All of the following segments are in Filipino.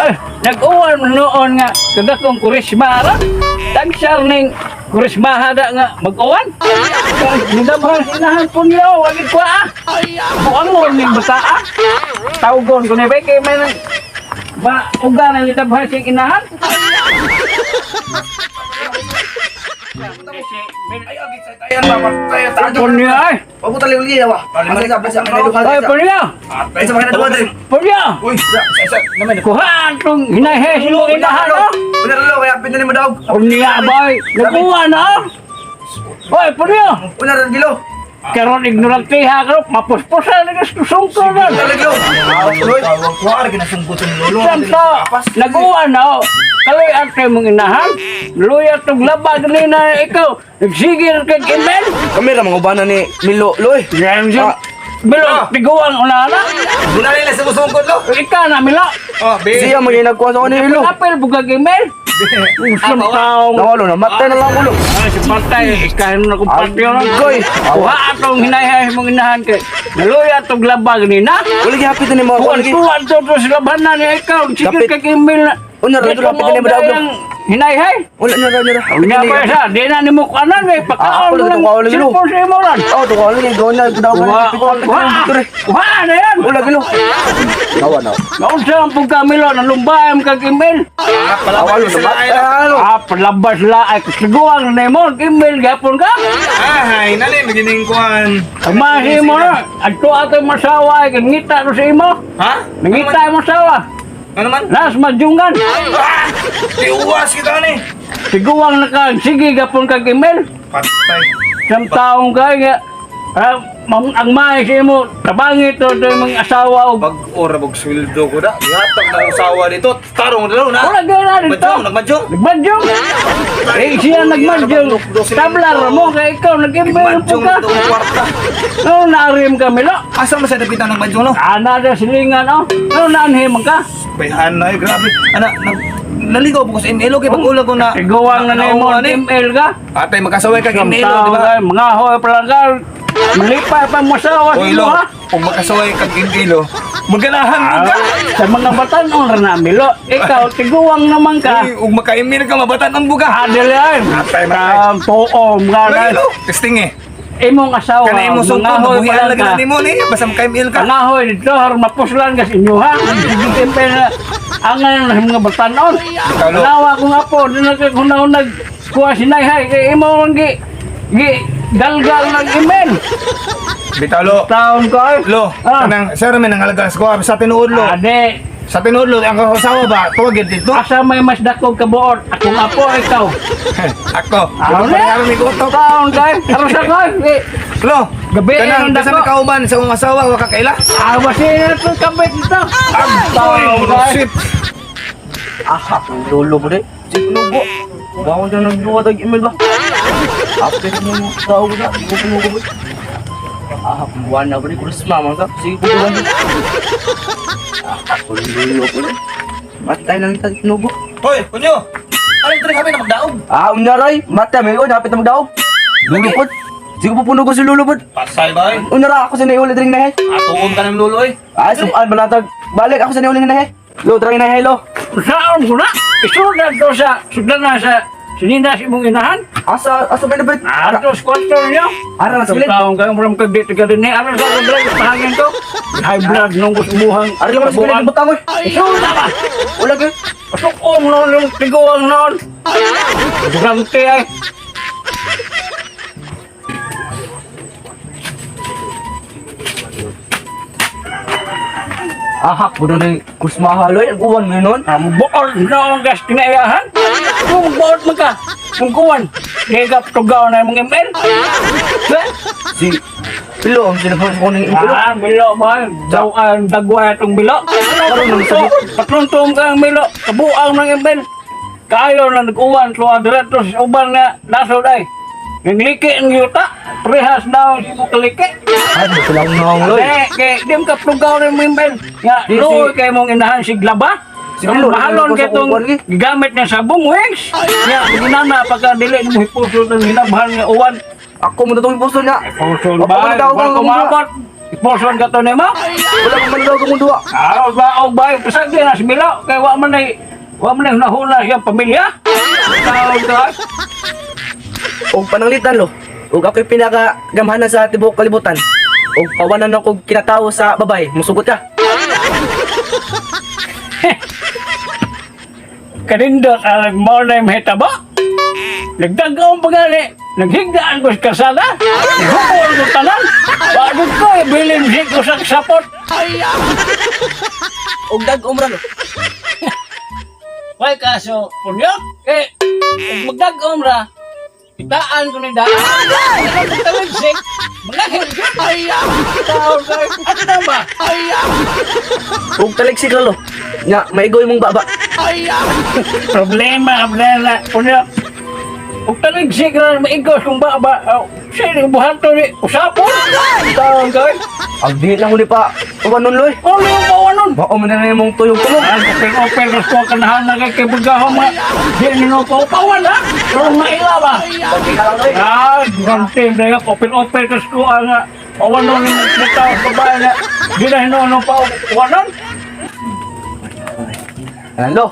Ay, nag-uwan noon nga. Kada kong kurisma ra. Tagsar ning kurisma hada nga mag-uwan. Hindi ba sinahan po niyo? Wagit ko buang mo ning bata Tawgon ko ni Beke. May nang uganan nito ba siyang inahan? Ay, agit sa tayan ba? Tayo, tayo. Punya ay! Pabuta liwag liya ba? Masay ka, basa, may duha. Ay, punya! Ay, sa mga naduha din. Punya! Uy, sa, naman. Kuhaan itong hinahes mo inahan, no? Bener lo, kaya pinta ni Madaog. Punya, boy! Nakuha na! Oy, punya! Bener, gilo. Karon ignorante ha ka, mapuspusan na susungko na. Talaga, Tuloy. Kuha, kinasungkutan ni Lolo. Samsa, naguwa na, kaloy ate mong inahan, luya itong labag na ikaw, nagsigil kag email. Kamera, mga ubanan ni Milo, Loy. Yan siya, bilo, tiguang unana. Bunalay na sumusungkot, Lo. Ika na, Milo. Siya, mga nagkuha sa kanil, Lo. Apel, bugag email. Usam taong. Nawalo na, matay na lang ulo. Ay, si Patay, ikahin mo na kung patyo ng Goy. Kuha atong hinayhay mong inahan kay, naluya itong labag ni na. Wala gihapit na ni mga kuha. Tuwan to sa laban na ni ikaw, sigil kag email na. Unya, ito lang pagkali mo daw. Hinayhay. Wala na. Unya pa sa, di na ni mo kanan may pagkaon Ako, ng tukaw lang, Lo. silpon sa imo ran. Oh, tukaw lang yung gawin na. Kuha na yan. Wala, gilo. Nawa na. Naunsa ang pagkamilo, nalumbayam kag email. Awalo na. Palabas la ay kasiguang na mo, email gapon ka. Ay, nalin, magining kuhan. Amahi mo na, adto ato masawa, kag ngita no sa imo. Ha? Nangita mo sawa. Ano man? Nas majungan. Iuwas kita ni. Siguang na kag sige gapon kag email. Patay. Isang taong kaya nga, ang mahi sa imo, tabangi to mga asawa o Pag ora bag sweldo ko da. Ihatag na usawa dito. Tarong dalo na. wala gana dito. Nagmadyong, nagmadyong. Nagmadyong. Eh siya nagmadyong. Tablar mo kay ikaw nag-email po Nagmadyong ka. ito ang kwarta. No, naarim kami lo. Asa man sa dapitan ng madyong no? Ana na silingan o. No, naanhim ka. Bayhan na, grabe. Ana, naligaw po ko sa email. Okay, pag-ulag ko na. Iguang na na mo email ka. Atay, magkasaway ka Isang email, di taong ba? kaya, mga hoy palagal. Malipay pa mo sa Oy, lo, kung magkasaway ka email, maganahan mo ka. Sa mga batanon ra na milo. Ikaw, tiguang naman ka. Uy, ug maka-email ka, mabatan ang buga. Adil yan. Atay, Tuom nga Lagi, na. lo, testing eh. Imong asawa. Kana imo sungkon, mga hoy mabuhian lagi palagal. na nimo ni. Basta maka-email ka. Pangahoy dito, harap mapuslan ka sa inyo ha. Sige na, ang mga batanon. Talo. Nawa ko nga po, kung nagkuha sinayhay, kay imo ang galgal ng email. Bitalo. Taon ko ay. Lo, kanang sir may nangalagas ko sa tinuod lo. Ade, Sa tinuod lo ang kasawa ba tuwag dito. asa may mas dakog kabuot. Akong apo, ikaw. Ako. Ano na? Ano ni kutok. Taon ko ay. Aros ako ay. Lo, Gabi kanang ang basta dako. may kauban sa akong asawa wa ka kaila. Basi na ito kabit ito. Taon ko ay. Shit. Lolo mo de. Sige nubo. Bawon na nagduwa tag email ba? After mo tao na, ko. Buwan na ba ni kurus mama ka? Sige ko buwan. Lolo ko. Matay lang tag nubo. Hoy, kunyo. Ano ito kami na magdaog? Unyaray, mata may ko dapat na magdaog. Lolo po. Sige pupuno ko si Lolo po. Pasay ba? Unyara ako sa niulit ring na he. Atuon ka ng lulo eh. Ay, sumaan ba natag? Balik ako sa niulit na he. Lo, try na he, lo. Saan ko na? Isudan to sa, sudan na sa sinindas imong inahan. Asa ba na ba? Atos kwarto niyo. Ara na sa Sa ulit. taong kang from kagdito ka din eh. Ano sa kagdito pahangin ko? High blood nung gusmuhang. Ara naman sa ulit butang ko. Isudan ka! Wala ka. Pasukong noon yung tiguang noon. Durante ay. Ahak po na ni kusmahaloy. Ang uwan mo nun. Ang buod na ang gas kinaiyahan. Kung buod mo ka. Kung kuwan. Higap tugaw na yung email. Si Pilo, ang sinapos ko ng ipilo. Bilo ba? Daw ang dagwa itong bilo. Patluntom ka ang bilo. Kabuang ng email. Kayo na nag-uwan. So, direto sa ubang na nasod ay. Nagliki ang yuta. Prehas daw si mo kaliki. Ay, di silang nang loy. Kaya di mo kaplugaw ng email. Nga, Di, loy kayo mong inahan si Glaba. Sige, Ang Lord, mahalon ano kayo ko sa itong uwan, eh? gamit niya sa bumwings. Nga, ginana pagka-dili mo hipuso ng hinabahal nga uwan. Ako mo na itong puso niya. Puso Ako ba? man daw Wala kang kumabot. Sponsoran ka to nimo? Wala man manulaw ka mong duwa. O ba, pasag din na si Milo, kaya wa man ay nahuna siyang pamilya. Tawag ka. Og pananglitan lo. Og ako'y pinakagamhanan sa tibuok kalibutan. Og pawanan ako kinatawo sa babay, musugot ka. Kanindot ang mo na yung mahitaba. Nagdagaw pa gani. Naghigdaan ko sa kasada. Naghukuhan ko tanan. Bago ko, ibilin ko sa sapot. Og dag-umra lo. May kaso, punyo, magdagaw ra. Itaan ko ni daan. Magtaligsik. Mga higdaan. Tawag ka, ano ba? Og taligsik lo. Nga, maigoy mong baba. Problema. Punyo. Huwag taligsik na maigos kung baba. Siya yung buhato ni usapon. Tawag ka. Ang di lang huli pa. Pawanon lo eh. Ano yung bawanon? Bako mo na na yung tuyong-tulong. Ang open ko kanahan na kay kibagaho mga di nino pa upawan ha? Pero maila ba? Durang team na yung open ko ang pawanon yung nagtao sa babae na di na hinono pa upawanon. Ano?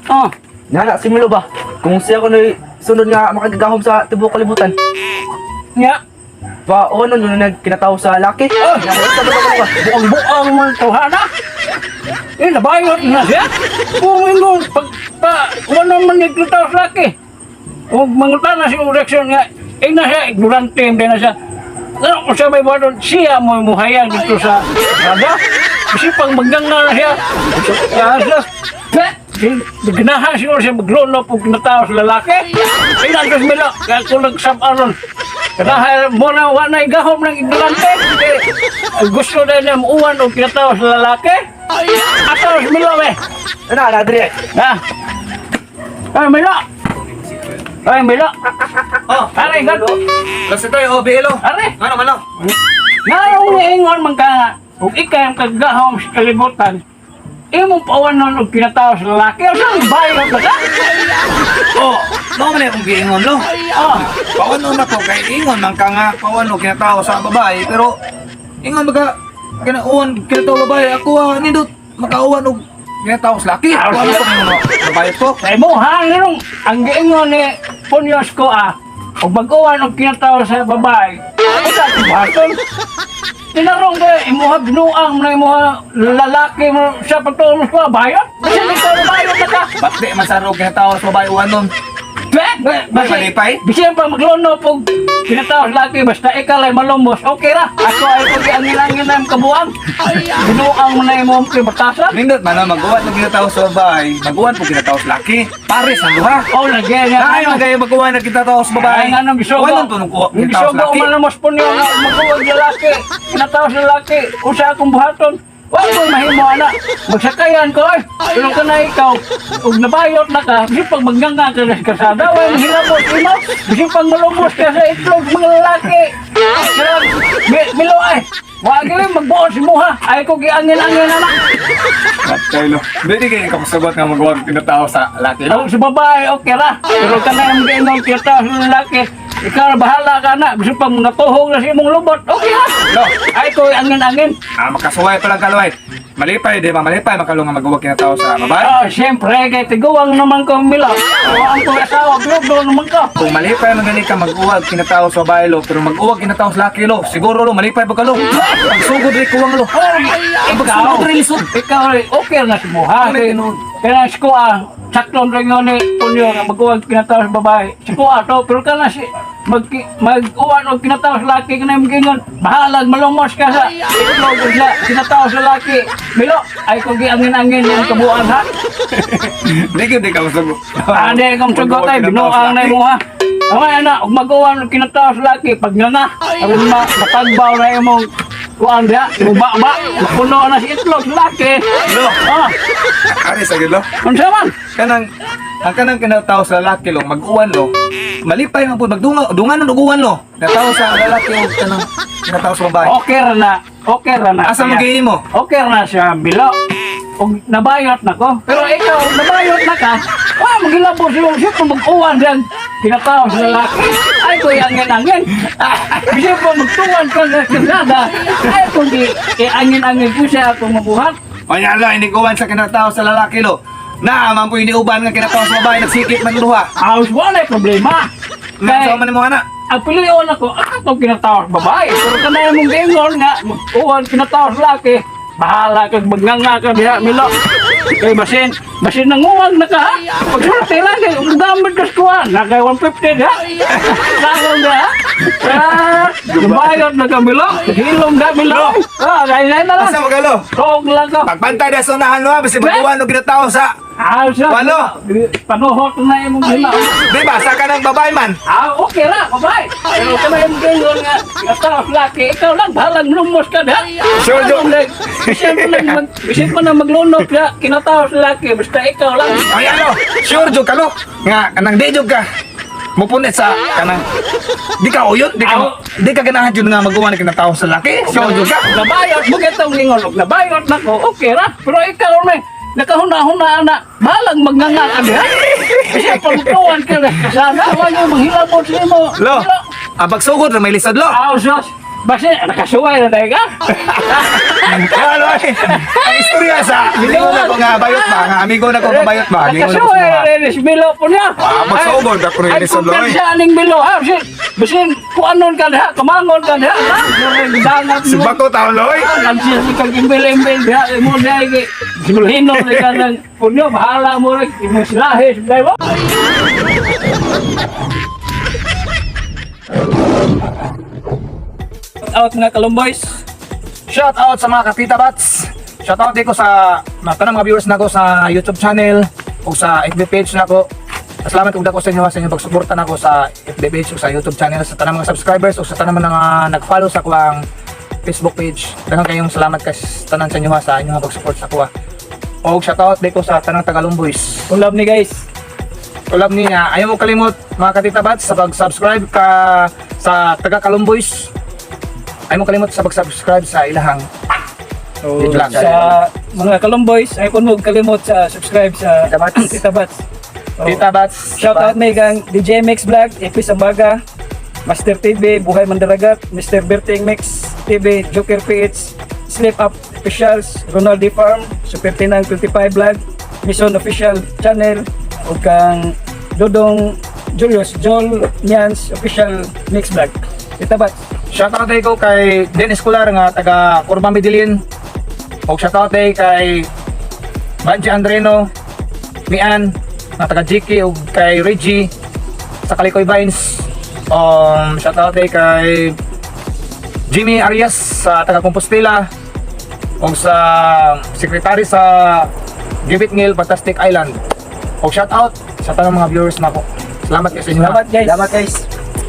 Oh, Nana, si Milo ba? Kung siya ko na sunod nga makagagahom sa tibuok kalibutan. nga. Pawanon yun na kinatawo sa laki. Nakita ba ba? Buang-buang mo ito ha na? Nabayot na siya. Pumingon, pawanon man nagtao sa laki. Kung mangutan na si Ureksyon nga, na siya, durang team din na siya. Ano kung siya may buwan siya mo muhayang dito sa raga. Kasi pang magdanga na siya. Ganahan siguro siya maglono pag natao sa lalaki. Pinagos mila, kaya kung nagsabaron. Ganahan mo na wanay gahom ng ignorante. Gusto na niya muuwan o kinatao sa lalaki. Ataos mila eh. Ano, Adri? Ha? Ay, mila. Ay, mila. Oh, Aray, gato. Basta tayo, Belo. Aray. Ano? Narong niingon man ka, kung ikay ang kagahom sa kalibutan, imong pawanon o kinatao sa lalaki, o saan bayo na ka? Oh, no man akong giingon lo. Oh, Pawano na ko kay ingon man ka nga pawano kinatao sa babae pero ingon baga kinauwan kinatao babae ako nindot makauwan og kinatao sa laki. Pawano ko mga babae ko. sa imo hangin ang giingon ni Punyos ko o baguan o kinatao sa babae, o sa tibaton. Tinarong ko, imuha binuang na imuha lalaki mo sa pagtulong ko, bayot? Kasi ikaw na bayot na ka. Bakit man sa ro kinatao sa babae uwanon. Malipay? Bisaya pa maglono pag kinatao sa laki, basta ikaw ay malumos, okay ra. Ako ay pag angin-angin na yung kabuang. Binuang mo na yung mga kibatasan. Nindot man na mag-uwan ng kinatao sa babae, mag-uwan po kinatao sa laki. Pares ang duha. Oh, lagyan niya. Ay, magaya mag-uwan ng kinatao sa babae. Ay, nga nang bisogo. Uwanon po nung kinatao Bisogo, sa laki. umalamos po niyo na magkuwag sa laki. Kinatao sa laki. Usa akong buhaton. Wag mo mahimo anak. Magsakayan ko eh. Pero ka na ikaw, kung nabayot na ka, kasi pag magganga ka sa kasada, wala hilabot mo. Kasi pag malumos ka sa itlog, mga lalaki. Kaya, Milo ay, wag rin magbuon si Muha. Ay ko giangin-angin anak. Patay lo. Hindi kayo kapasagot nga mag-uwan ng kinatao sa laki. Ang sa babae, okay ra. Pero ka na yung ginong kita sa lalaki. Ikaw bahala ka na. Gusto pang natuhog na si mong lubot. Okay ha. Lo. Ay ko angin-angin. Makasuway pa lang kalaway. Malipay, di ba? Malipay, makalunga mag-uwag kinatao sa babae. Ah, siyempre, kay tiguang naman ko Milo. Ang ko asawa, blog naman ko. Kung malipay man gani ka mag-uwag kinatao sa babae lo, pero mag-uwag kinatao sa laki lo, siguro lo, malipay pa ka lo. Pagsugod rin kuwang lo. Ikaw, okay na si Muha. Kaya si Kuha, saklong rin yun ni Punyo na mag-uwag kinatawa sa babae. Si Kuha to, pero ka na si mag-uwan o kinatawa sa laki ka na yung gingon. Bahalag, malumos ka sa itlog sa kinatawa sa laki. Milo, ay kung angin-angin yung kabuan ha. Di ka masagot. Ade, kung sagot ay binuang na yung Muha. Amay na, kung mag-uwan o kinatawa sa laki, pag nga ang matagbaw na yung mong kuan dia, ba, puno na si itlog sa laki. Ari sa gilo. Unsa man? Ang kanang kinatao sa lalaki lo, mag-uwan lo, malipay man po, dungan ng uguan lo. Kinatao sa lalaki o kanang kinatao sa babae. Okay ra na. Asa mag-iin mo? Okay ra na siya, Bilo. Kung nabayot na ko. Pero ikaw, nabayot na ka, Magilabos yung siya kung mag-uwan dyan. Kinatao sa lalaki. Ay, ko angin-angin. Bisa pa magtuwan ka na kasada. Ay, kung di, angin-angin ko siya kung mabuhat. O yan lo, hindi kuwan sa kinatao sa lalaki lo. Na, man po hindi uban nga kinatao sa babae, nagsikip man duha. Aos, wala problema. Nga sa man mo ana. Ang piliyon ako, ako kinatawag babae. Pero kanaya mong gingon nga, mag-uwan kinatawag laki. Bahala kag magnganga ka diha, Milo. Kay basin nanguwag na ka, ha? Pagsulti lang, kay gamit ka skuha. Nakay 150, ha? Sakon ka, ha? Nabayot na ka, Milo. Hilom na, Milo. Kaya na lang. Asa magalo? Kog lang ka. Pagpantay na sa unahan mo, basta mag-uwan o kinatao sa... Siya. Walo. Panuhot na yung mga hila. Di ba, sa ka ng babae man? Okay lang, babae. Pero kaya yung gingon nga, katawag laki, ikaw lang, balang lumos ka na. Sure, Jo. Bisin mo na maglunok na, kinatawag laki, basta ikaw lang. Ay, ano? Sure, Jog ka lo. Nga, kanang di, Jog ka. Mupunit sa kanang... Di ka uyot, di ka ganahan yun nga mag-uwan na kinatao sa laki. Sure, Jog ka. Nabayot mo kitang gingon, nabayot na ko, okay ra. Pero ikaw na, nakahuna-huna na, balang magnanga ka diha. Kasi pagtuwan ka na, sana, wala yung manghilabot sa mo. Lo, pagsugod na may lisod, lo. Sos, basta nakasuway na tayo ka. Ano eh, ang istorya sa amigo na ko nga bayot ba, nga amigo na ko nga bayot ba, amigo na ko Nakasuway sa na rin, bilo po niya. magsugod ako rin Ay, lisod, lo. kung siya aning bilo, ha? Basin, kung anon ka na, kamangon ka na, ha? Dangat Si mo. Bako tao, lo eh. Nansiya si kang imbel-imbel, diha, mo na iki. Simulhino na ka ng punyo, bahala mo rin, imong silahis, dahil mo. Out mga Kalumboys. Shout out sa mga katita bats. Shout out din ko sa tanang mga viewers na ko sa YouTube channel o sa FB page na ko. Salamat ug dako sa inyo sa inyong pagsuporta nako sa FB page o sa YouTube channel, sa tanang mga subscribers o sa tanang mga nag-follow sa kuwang Facebook page. Daghang kayong salamat kay tanan sa inyo sa inyong pag-support sa kuwa. O shout out din ko sa tanang Tagalumboys. Ulab ni guys. Tulad niya, ayaw mo kalimot mga katita bats sa pag-subscribe ka sa taga Kalumboys. Ayaw mo kalimot sa pag-subscribe sa ilahang vlog. Sa mga Kalumboys, ay kung huwag kalimot sa subscribe sa Tita Bats. Tita Bats. Tita Bats. Shout out may kang DJ Mix Vlog, EP Sambaga, Master TV, Buhay Mandaragat, Mr. Berting Mix TV, Joker PH, Sleep Up Officials, Ronald D. Farm, Super Tinang 25 Vlog, Mission Official Channel, o kang Dodong Julius, Joel Nians Official Mix Vlog. Tita Bats. Shoutout day ko kay Dennis Kular nga taga Curva Medellin. O shoutout day kay Banji Andreno, Mian, nga taga Jiki o kay Reggie sa Kalikoy Vines. Shoutout day kay Jimmy Arias sa taga Compostela o sa sekretary sa Gibit Ngil Fantastic Island. O shoutout sa tanang mga viewers na po. Salamat kayo sa inyo. Salamat guys. Salamat guys.